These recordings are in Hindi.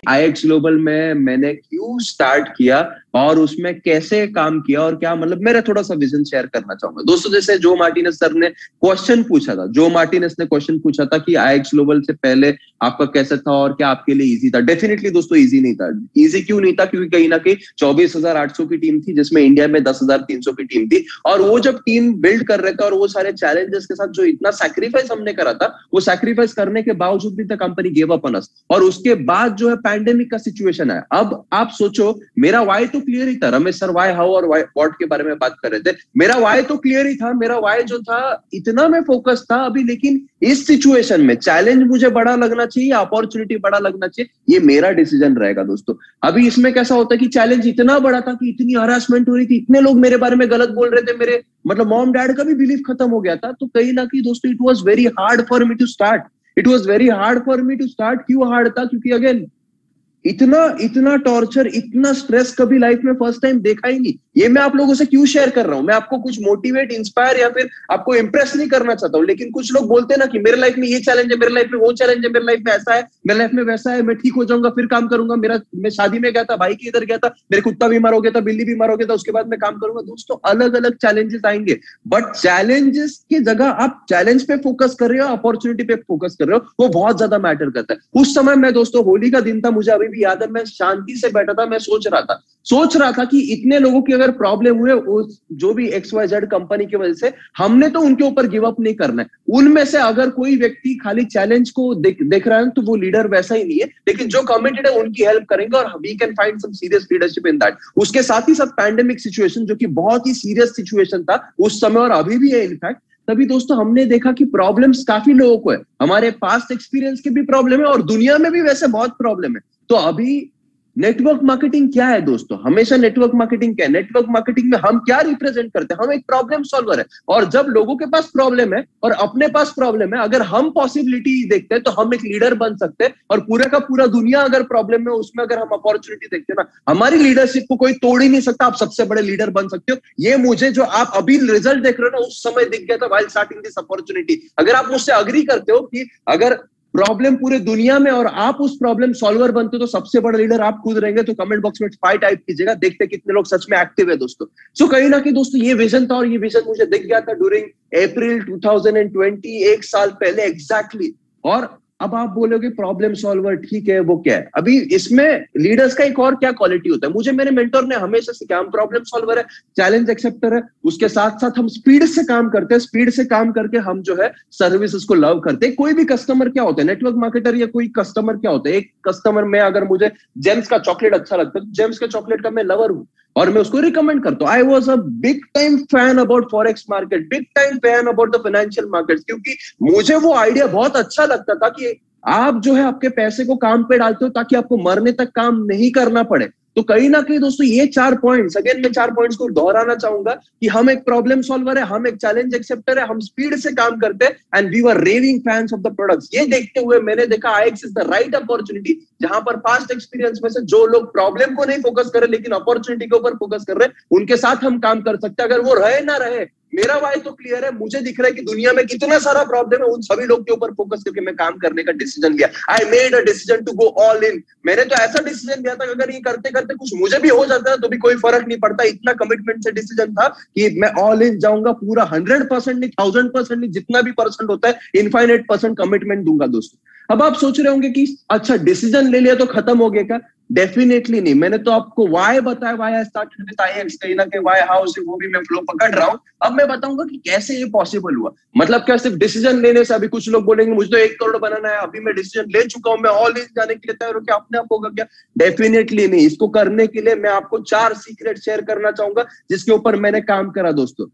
आईएक्स ग्लोबल में मैंने क्यों स्टार्ट किया और उसमें कैसे काम किया और क्या मतलब मेरा थोड़ा सा विजन शेयर करना चाहूंगा दोस्तों। जैसे जो मार्टिनेस सर ने क्वेश्चन पूछा था, जो मार्टिनेस ने क्वेश्चन पूछा था कि आईएक्स ग्लोबल से पहले आपका कैसा था और क्या आपके लिए इजी था। डेफिनेटली दोस्तों इजी नहीं था। इजी क्यों नहीं था? क्योंकि कहीं ना कहीं 24,800 की टीम थी जिसमें इंडिया में 10,300 की टीम थी, और वो जब टीम बिल्ड कर रहे थे और वो सारे चैलेंजेस के साथ जो इतना सैक्रिफाइस हमने करा था, वो सैक्रिफाइस करने के बावजूद भी the company give up on us. और उसके बाद जो है पैंडेमिक का सिचुएशन है। अब आप सोचो, मेरा वाई तो क्लियर ही था। रमेश सर वाई हाउ और वाई व्हाट के बारे में बात कर रहे थे। मेरा वाई तो क्लियर ही था। मेरा वाई जो था, इतना मैं फोकस था अभी। लेकिन इस सिचुएशन में चैलेंज मुझे बड़ा लगना चाहिए, अपॉर्चुनिटी बड़ा लगना चाहिए, ये मेरा डिसीजन रहेगा दोस्तों। अभी इसमें कैसा होता है कि चैलेंज इतना बड़ा था कि इतनी हरासमेंट हो रही थी, इतने लोग मेरे बारे में गलत बोल रहे थे, मेरे मतलब मॉम डैड का भी बिलीफ खत्म हो गया था। तो कहीं ना कहीं दोस्तों it was very hard for me to start. It was very hard for me to start. क्यों हार्ड था? क्योंकि अगेन इतना इतना टॉर्चर, इतना स्ट्रेस कभी लाइफ में फर्स्ट टाइम देखा ही नहीं। ये मैं आप लोगों से क्यों शेयर कर रहा हूं? मैं आपको कुछ मोटिवेट, इंस्पायर या फिर आपको इंप्रेस नहीं करना चाहता हूं। लेकिन कुछ लोग बोलते हैं ना कि मेरे लाइफ में ये चैलेंज है, मेरे लाइफ में वो चैलेंज है, मेरे लाइफ में ऐसा है, मेरे लाइफ में वैसा है, मैं ठीक हो जाऊंगा फिर काम करूंगा। मैं शादी में गया था, भाई के इधर गया था, मेरे कुत्ता बीमार हो गया था, बिल्ली बीमार हो गया था, उसके बाद मैं काम करूंगा। दोस्तों अलग अलग चैलेंजेस आएंगे, बट चैलेंजेस की जगह आप चैलेंज पे फोकस कर रहे हो, अपॉर्चुनिटी पे फोकस कर रहे हो, वो बहुत ज्यादा मैटर करता है। उस समय मैं दोस्तों, होली का दिन था, मुझे अभी भी याद है, मैं शांति से बैठा था। मैं सोच रहा था कि इतने लोगों की अगर प्रॉब्लम हुए जो भी XYZ कंपनी की वजह से, हमने तो उनके ऊपर गिव अप नहीं करना है। उनमें से अगर कोई व्यक्ति खाली चैलेंज को देख रहा है तो वो लीडर वैसा ही नहीं है। लेकिन जो कमिटेड है उनकी हेल्प करेंगे और we can find some serious leadership in that. उसके साथ ही साथ पैंडेमिक सिचुएशन, जो कि बहुत ही सीरियस सिचुएशन था उस समय और अभी भी है इनफैक्ट, तभी दोस्तों हमने देखा कि प्रॉब्लम्स काफी लोगों को है। हमारे पास्ट एक्सपीरियंस की भी प्रॉब्लम है और दुनिया में भी वैसे बहुत प्रॉब्लम है। तो अभी नेटवर्क मार्केटिंग क्या है दोस्तों? हमेशा नेटवर्क मार्केटिंग क्या है? नेटवर्क मार्केटिंग में हम क्या रिप्रेजेंट करते हैं? हम एक प्रॉब्लम सॉल्वर है। और जब लोगों के पास प्रॉब्लम है और अपने पास प्रॉब्लम है, अगर हम पॉसिबिलिटी देखते हैं तो हम एक लीडर बन सकते हैं। और पूरा का पूरा दुनिया अगर प्रॉब्लम है, उसमें अगर हम अपॉर्चुनिटी देखते हैं ना, हमारी लीडरशिप को कोई तोड़ ही नहीं सकता। आप सबसे बड़े लीडर बन सकते हो। ये मुझे जो आप अभी रिजल्ट देख रहे हो ना, उस समय दिख गया था व्हाइल स्टार्टिंग दिस अपॉर्चुनिटी। अगर आप मुझसे अग्री करते हो कि अगर प्रॉब्लम पूरे दुनिया में और आप उस प्रॉब्लम सॉल्वर बनते हो तो सबसे बड़ा लीडर आप खुद रहेंगे, तो कमेंट बॉक्स में 5 टाइप कीजिएगा, देखते कितने लोग सच में एक्टिव है दोस्तों। सो कहीं ना कहीं दोस्तों ये विजन था और ये विजन मुझे दिख गया था ड्यूरिंग अप्रैल 2020, एक साल पहले एग्जैक्टली। और अब आप बोलोगे प्रॉब्लम सॉल्वर, ठीक है, वो क्या है? अभी इसमें लीडर्स का एक और क्या क्वालिटी होता है, मुझे मेरे मेंटर ने हमेशा सिखाया। हम प्रॉब्लम सॉल्वर है, चैलेंज एक्सेप्टर है, उसके साथ साथ हम स्पीड से काम करते हैं। स्पीड से काम करके हम जो है सर्विसेज को लव करते हैं। कोई भी कस्टमर क्या होता है, नेटवर्क मार्केटर या कोई कस्टमर क्या होता है? एक कस्टमर में अगर मुझे जेम्स का चॉकलेट अच्छा लगता है तो जेम्स के चॉकलेट का मैं लवर हूं और मैं उसको रिकमेंड करता हूं। I was a big time fan about forex market, big time fan about the financial market, क्योंकि मुझे वो आइडिया बहुत अच्छा लगता था कि आप जो है आपके पैसे को काम पे डालते हो ताकि आपको मरने तक काम नहीं करना पड़े। तो कहीं ना कहीं दोस्तों ये 4 पॉइंट्स, अगेन मैं 4 पॉइंट्स को दोहराना चाहूंगा कि हम एक प्रॉब्लम सॉल्वर है, हम एक चैलेंज एक्सेप्टर है, हम स्पीड से काम करते हैं, and we were raving fans of the products. ये देखते हुए मैंने देखा IX is the right opportunity, जहां पर पास्ट एक्सपीरियंस में से जो लोग प्रॉब्लम को नहीं फोकस कर रहे लेकिन अपॉर्चुनिटी के ऊपर फोकस कर रहे हैं, उनके साथ हम काम कर सकते हैं। अगर वो रहे ना रहे, मेरा वाई तो क्लियर है। मुझे दिख रहा है कि दुनिया में कितना सारा प्रॉब्लम है, उन सभी लोग के ऊपर फोकस करके मैं काम करने का डिसीजन लिया। I made a decision to go all in. मैंने तो ऐसा डिसीजन लिया था कि अगर ये करते करते कुछ मुझे भी हो जाता है तो भी कोई फर्क नहीं पड़ता। इतना कमिटमेंट से डिसीजन था कि मैं ऑल इन जाऊंगा, पूरा 100% नहीं, 1000% नहीं, जितना भी परसेंट होता है इनफाइनाइट परसेंट कमिटमेंट दूंगा दोस्तों। अब आप सोच रहे होंगे कि अच्छा डिसीजन ले लिया तो खत्म हो गया क्या? डेफिनेटली नहीं। मैंने तो आपको वाई बताया, वाई आई स्टार्टेड विद आईएक्स, कहीं ना कहीं वाई हाउ से वो भी मैं फ्लो पकड़ रहा हूं। अब मैं बताऊंगा कि कैसे ये पॉसिबल हुआ। मतलब क्या सिर्फ डिसीजन लेने से? अभी कुछ लोग बोलेंगे मुझे तो 1 करोड़ बनाना है, अभी मैं डिसीजन ले चुका हूं, मैं ऑल इन जाने के लिए तैयार हूं, क्या अपने आप होगा क्या? डेफिनेटली नहीं। इसको करने के लिए मैं आपको 4 सीक्रेट शेयर करना चाहूंगा जिसके ऊपर मैंने काम करा दोस्तों।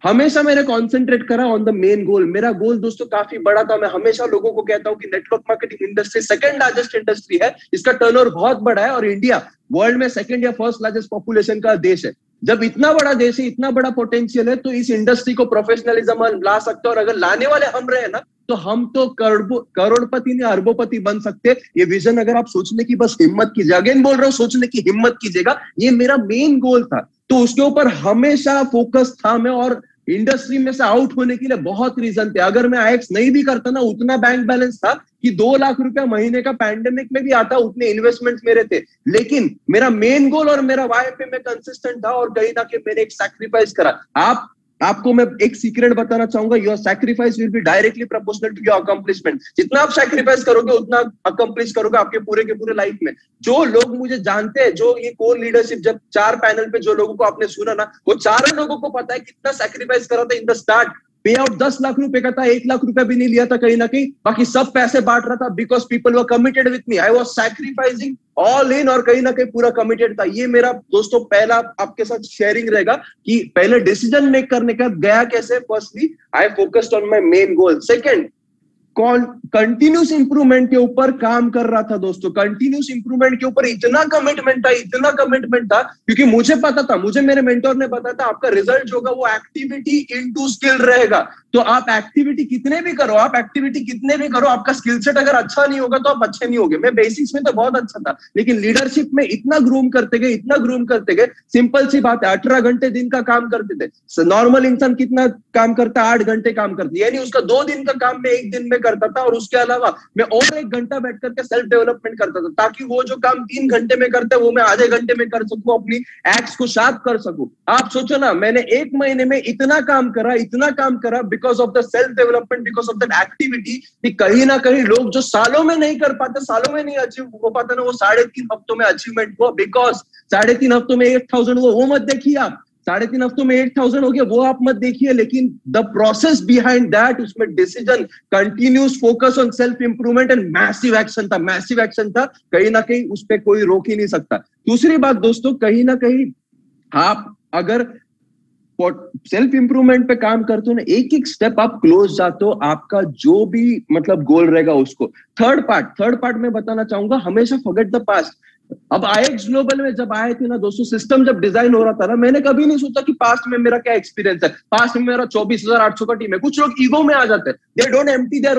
हमेशा मैंने कॉन्सेंट्रेट करा ऑन द मेन गोल। मेरा गोल दोस्तों काफी बड़ा था। मैं हमेशा लोगों को कहता हूं कि network marketing industry second largest industry है, इसका टर्नओवर बहुत बड़ा है और इंडिया वर्ल्ड में सेकंड या फर्स्ट लार्जेस्ट पॉपुलेशन का देश है। जब इतना बड़ा देश है, इतना बड़ा पोटेंशियल है, तो इस इंडस्ट्री को प्रोफेशनलिज्म ला सकते हैं। और अगर लाने वाले हम रहे ना, तो हम तो करोड़पति नहीं अरबोपति बन सकते। ये विजन अगर आप सोचने की बस हिम्मत कीजिए, अगेन बोल रहा हूं, सोचने की हिम्मत कीजिएगा। ये मेरा मेन गोल था, तो उसके ऊपर हमेशा फोकस था मैं। और इंडस्ट्री में से आउट होने के लिए बहुत रीजन थे। अगर मैं आईएक्स नहीं भी करता ना, उतना बैंक बैलेंस था कि 2 लाख रुपया महीने का पैंडेमिक में भी आता, उतने इन्वेस्टमेंट मेरे थे। लेकिन मेरा मेन गोल और मेरा वाई पे मैं कंसिस्टेंट था और कहीं ना कहीं मैंने एक सैक्रिफाइस करा। आपको मैं एक सीक्रेट बताना चाहूंगा, your sacrifice will be directly proportional to your accomplishment. जितना आप सैक्रिफाइस करोगे उतना अकम्प्लिश करोगे आपके पूरे के पूरे लाइफ में। जो लोग मुझे जानते हैं, जो ये कोर लीडरशिप, जब 4 पैनल पे जो लोगों को आपने सुना ना, वो चारों लोगों को पता है कितना सैक्रिफाइस करा था इन द स्टार्ट। पे आउट 10 लाख रुपए का था, 1 लाख रुपए भी नहीं लिया था कहीं ना कहीं, बाकी सब पैसे बांट रहा था because people were committed with me. I was sacrificing all in और कहीं ना कहीं पूरा कमिटेड था। ये मेरा दोस्तों पहला आपके साथ शेयरिंग रहेगा कि पहले डिसीजन मेक करने का गया कैसे। Firstly I focused on my main goal. Second, continuous improvement के ऊपर काम कर रहा था दोस्तों। कंटिन्यूस इंप्रूवमेंट के ऊपर इतना कमिटमेंट था क्योंकि मुझे पता था, मुझे मेरे मेंटोर ने बताया था, आपका रिजल्ट जो होगा वो एक्टिविटी इनटू स्किल रहेगा। तो आप एक्टिविटी कितने भी करो, आपका स्किल सेट अगर अच्छा नहीं होगा तो आप अच्छे नहीं होगे। मैं बेसिक्स में तो बहुत अच्छा था, लेकिन लीडरशिप में इतना ग्रूम करते गए। सिंपल सी बात है, 18 घंटे दिन का काम करते थे। नॉर्मल इंसान कितना काम करता है? 8 घंटे काम करती है, यानी उसका 2 दिन का काम मैं 1 दिन में करता था। और उसके अलावा मैं और 1 घंटा बैठ करके सेल्फ डेवलपमेंट करता था, ताकि वो जो काम 3 घंटे में करते हैं वो मैं आधे घंटे में कर सकूं, अपनी एक्ट्स को शार्प कर सकूं। आप सोचो ना, मैंने 1 महीने में इतना काम करा because of the self development, because of that activity, कि कहीं ना कहीं लोग जो सालों में नहीं कर पाते, सालों में नहीं अचीव हो पाता ना, वो 3.5 हफ्तों में अचीवमेंट हुआ। बिकॉज 3.5 हफ्तों में 8,000 हुआ, वो मत देखिए आप। 3.5 हफ्तों में 8,000 हो गया, वो आप मत देखिए, लेकिन द प्रोसेस बिहाइंड दैट, उसमें decision, continuous focus on self improvement and massive action था। कहीं ना कहीं उस पर कोई रोक ही नहीं सकता। दूसरी बात दोस्तों, कहीं ना कहीं आप अगर सेल्फ इंप्रूवमेंट पे काम करते हो ना, एक स्टेप आप क्लोज जाते हो आपका जो भी मतलब गोल रहेगा उसको। थर्ड पार्ट में बताना चाहूंगा, हमेशा फॉरगेट द पास्ट। अब आईएक्स ग्लोबल में जब आए थे ना दोस्तों, सिस्टम जब डिजाइन हो रहा था ना, मैंने कभी नहीं सोचा कि पास्ट में मेरा क्या एक्सपीरियंस है। पास्ट में मेरा 24,800 का टीम है। कुछ लोग ईगो में आ जाते हैं, they don't empty their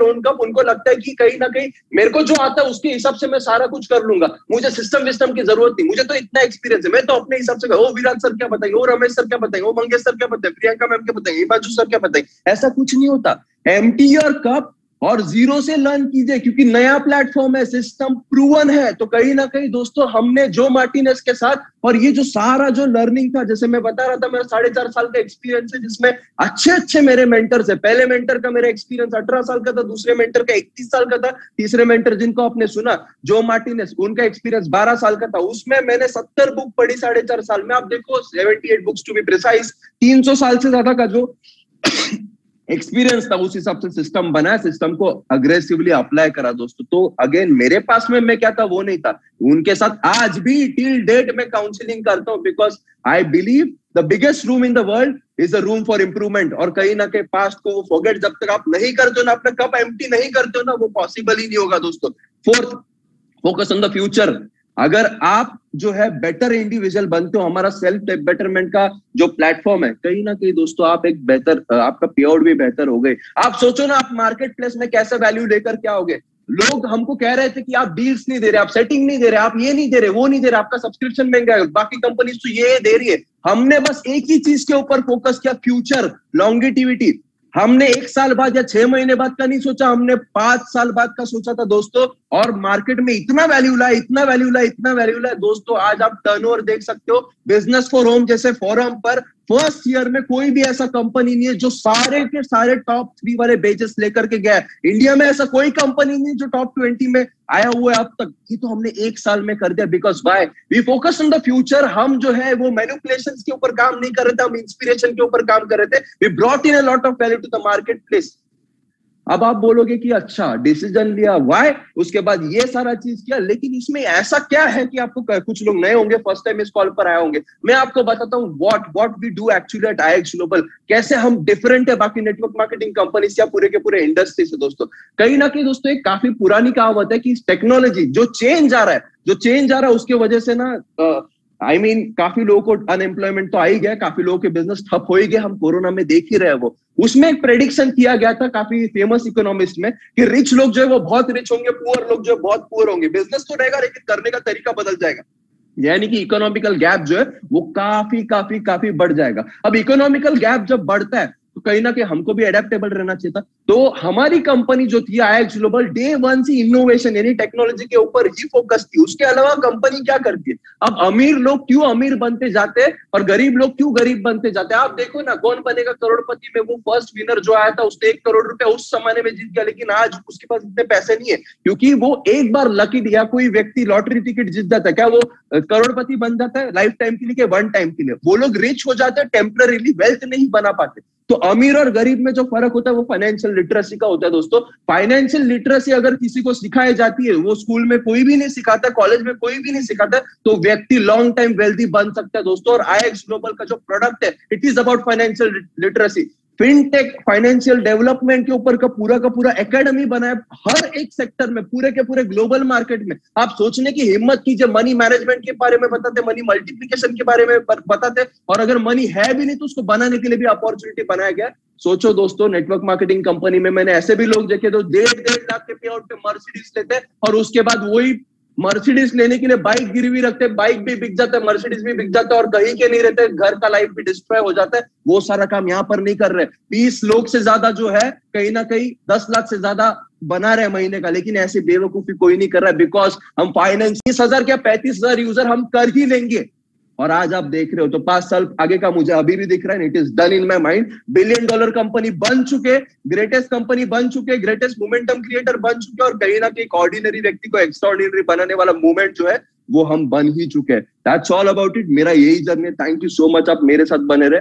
own cup. उनको लगता है कि कहीं ना कहीं मेरे को जो आता है उसके हिसाब से मैं सारा कुछ कर लूंगा, मुझे सिस्टम विस्टम की जरूरत नहीं, मुझे तो इतना एक्सपीरियंस है, मैं तो अपने हिसाब से। ओ विराट सर क्या बताएंगे, ओ रमेश सर क्या बताएंगे, ओ मंगेश सर क्या बताएंगे, प्रियंका मैम क्या बताएंगे, बाजू सर क्या बताएंगे। ऐसा कुछ नहीं होता। एम्प्टी योर कप और जीरो से लर्न कीजिए, क्योंकि नया प्लेटफॉर्म है, सिस्टम प्रूवन है। तो कहीं ना कहीं दोस्तों, हमने जो मार्टिनेज के साथ, और ये जो सारा जो लर्निंग था, जैसे मैं बता रहा था, मेरा 4.5 साल का एक्सपीरियंस है, जिसमें अच्छे मेरे मेंटर्स है। पहले मेंटर का मेरा एक्सपीरियंस 18 साल का था, दूसरे मेंटर का 31 साल का था, तीसरे मेंटर जिनको आपने सुना जो मार्टिनेज, उनका एक्सपीरियंस 12 साल का था। उसमें मैंने 70 बुक पढ़ी 4.5 साल में। आप देखो 78 बुक्स टू बी प्रिसाइज, 300 साल से ज्यादा का जो एक्सपीरियंस था, उस हिसाब से सिस्टम बना, सिस्टम को अग्रेसिवली अप्लाई करा दोस्तों। तो अगेन मेरे पास में मैं क्या था वो नहीं था। उनके साथ आज भी टिल डेट में काउंसलिंग करता हूं, because I believe the biggest room in the world is a room for improvement. और कहीं ना कहीं पास्ट को वो फॉरगेट जब तक आप नहीं करते हो ना, अपना कप एम्प्टी नहीं करते हो ना, वो पॉसिबल ही नहीं होगा दोस्तों। Fourth, focus on the future. अगर आप जो है बेटर इंडिविजुअल बनते हो, हमारा सेल्फ बेटरमेंट का जो प्लेटफॉर्म है, कहीं ना कहीं दोस्तों आप एक बेहतर, आपका पे आउट भी बेहतर हो गए। आप सोचो ना, आप मार्केट प्लेस में कैसा वैल्यू लेकर क्या हो गए। लोग हमको कह रहे थे कि आप डील्स नहीं दे रहे, आप सेटिंग नहीं दे रहे, आप ये नहीं दे रहे, वो नहीं दे रहे, आपका सब्सक्रिप्शन महंगा है, बाकी कंपनीज तो ये दे रही है। हमने बस एक ही चीज के ऊपर फोकस किया, फ्यूचर, लॉन्गिटिविटी। हमने 1 साल बाद या 6 महीने बाद का नहीं सोचा, हमने 5 साल बाद का सोचा था दोस्तों। और मार्केट में इतना वैल्यू लाए दोस्तों। आज आप टर्नओवर देख सकते हो, बिजनेस फॉर होम जैसे फोरम पर फर्स्ट ईयर में कोई भी ऐसा कंपनी नहीं है जो सारे के सारे टॉप 3 वाले बेचेस लेकर के गया है। इंडिया में ऐसा कोई कंपनी नहीं जो टॉप 20 में आया हुआ है अब तक। ये तो हमने 1 साल में कर दिया, because why, we focus on the future. हम जो है वो मैनिपुलेशंस के ऊपर काम नहीं कर रहे थे, हम इंस्पिरेशन के ऊपर काम कर रहे थे। We brought in a lot of value to the marketplace. अब आप बोलोगे कि अच्छा डिसीजन लिया, वाई, उसके बाद ये सारा चीज किया, लेकिन इसमें ऐसा क्या है कि आपको, कुछ लोग नए होंगे, फर्स्ट टाइम इस कॉल पर आए होंगे, मैं आपको बताता हूँ what we do actually at IX Global, कैसे हम डिफरेंट है बाकी नेटवर्क मार्केटिंग कंपनी से या पूरे के पूरे इंडस्ट्री से दोस्तों। कहीं ना कहीं दोस्तों एक काफी पुरानी कहावत है कि टेक्नोलॉजी जो चेंज आ रहा है उसके वजह से ना काफी लोगों को अनएम्प्लॉयमेंट तो आ ही गया, काफी लोगों के बिजनेस ठप हो ही गए, हम कोरोना में देख ही रहे वो। उसमें एक प्रेडिक्शन किया गया था काफी फेमस इकोनॉमिस्ट में कि रिच लोग जो है वो बहुत रिच होंगे, पुअर लोग जो है बहुत पुअर होंगे। बिजनेस तो रहेगा लेकिन करने का तरीका बदल जाएगा। यानी कि इकोनॉमिकल गैप जो है वो काफी काफी काफी बढ़ जाएगा। अब इकोनॉमिकल गैप जब बढ़ता है तो कहीं ना कहीं हमको भी एडेप्टेबल रहना चाहिए था। तो हमारी कंपनी जो थी आईएक्स ग्लोबल, डे वन से इनोवेशन यानी टेक्नोलॉजी के ऊपर ही फोकस थी। उसके अलावा कंपनी क्या करती है, अब अमीर लोग क्यों अमीर बनते जाते हैं और गरीब लोग क्यों गरीब बनते जाते हैं। आप देखो ना, कौन बनेगा करोड़पति में वो फर्स्ट विनर जो आया था उसने 1 करोड़ रुपया उस जमाने में जीत गया, लेकिन आज उसके पास इतने पैसे नहीं है क्योंकि वो एक बार लकी दिया, कोई व्यक्ति लॉटरी टिकट जीत जाता है, क्या वो करोड़पति बन जाता है लाइफ टाइम के लिए कि वन टाइम के लिए। वो लोग रिच हो जाते हैं, टेम्पररीली वेल्थ नहीं बना पाते। तो अमीर और गरीब में जो फर्क होता है वो फाइनेंशियल लिटरेसी का होता है दोस्तों। फाइनेंशियल लिटरेसी अगर किसी को सिखाई जाती है, वो स्कूल में कोई भी नहीं सिखाता, कॉलेज में कोई भी नहीं सिखाता, तो व्यक्ति लॉन्ग टाइम वेल्थी बन सकता है दोस्तों। और आईएक्स ग्लोबल का जो प्रोडक्ट है, it is about financial literacy. Fintech financial development के ऊपर का पूरा एकेडमी बनाया हर एक सेक्टर में, पूरे के पूरे ग्लोबल मार्केट में। आप सोचने की हिम्मत कीजिए, मनी मैनेजमेंट के बारे में बताते, मनी मल्टीप्लिकेशन के बारे में बताते, और अगर मनी है भी नहीं तो उसको बनाने के लिए भी अपॉर्चुनिटी बनाया गया। सोचो दोस्तों, नेटवर्क मार्केटिंग कंपनी में मैंने ऐसे भी लोग देखे तो 1.5 लाख के पे आउट पे मर्सिडीज लेते हैं और उसके बाद वही मर्सिडीज लेने के लिए बाइक गिरवी रखते हैं, बाइक भी बिक जाता है, मर्सिडीज भी बिक जाता है और कहीं के नहीं रहते, घर का लाइफ भी डिस्ट्रॉय हो जाता है। वो सारा काम यहाँ पर नहीं कर रहे। 20 लोग से ज्यादा जो है कहीं ना कहीं 10 लाख से ज्यादा बना रहे महीने का, लेकिन ऐसी बेवकूफी कोई नहीं कर रहा है, बिकॉज हम फाइनेंस 30,000 क्या 35,000 यूजर हम कर ही लेंगे। और आज आप देख रहे हो तो 5 साल आगे का मुझे अभी भी दिख रहा है, it is done in my mind. $1 billion company बन चुके, ग्रेटेस्ट कंपनी बन चुके, ग्रेटेस्ट मोमेंटम क्रिएटर बन चुके, और कहीं ना कहीं एक ऑर्डिनरी व्यक्ति को एक्स्ट्राऑर्डिनरी बनाने वाला मूवमेंट जो है वो हम बन ही चुके हैं। That's all about it. मेरा यही जर्नी है। थैंक यू सो मच, आप मेरे साथ बने रहे।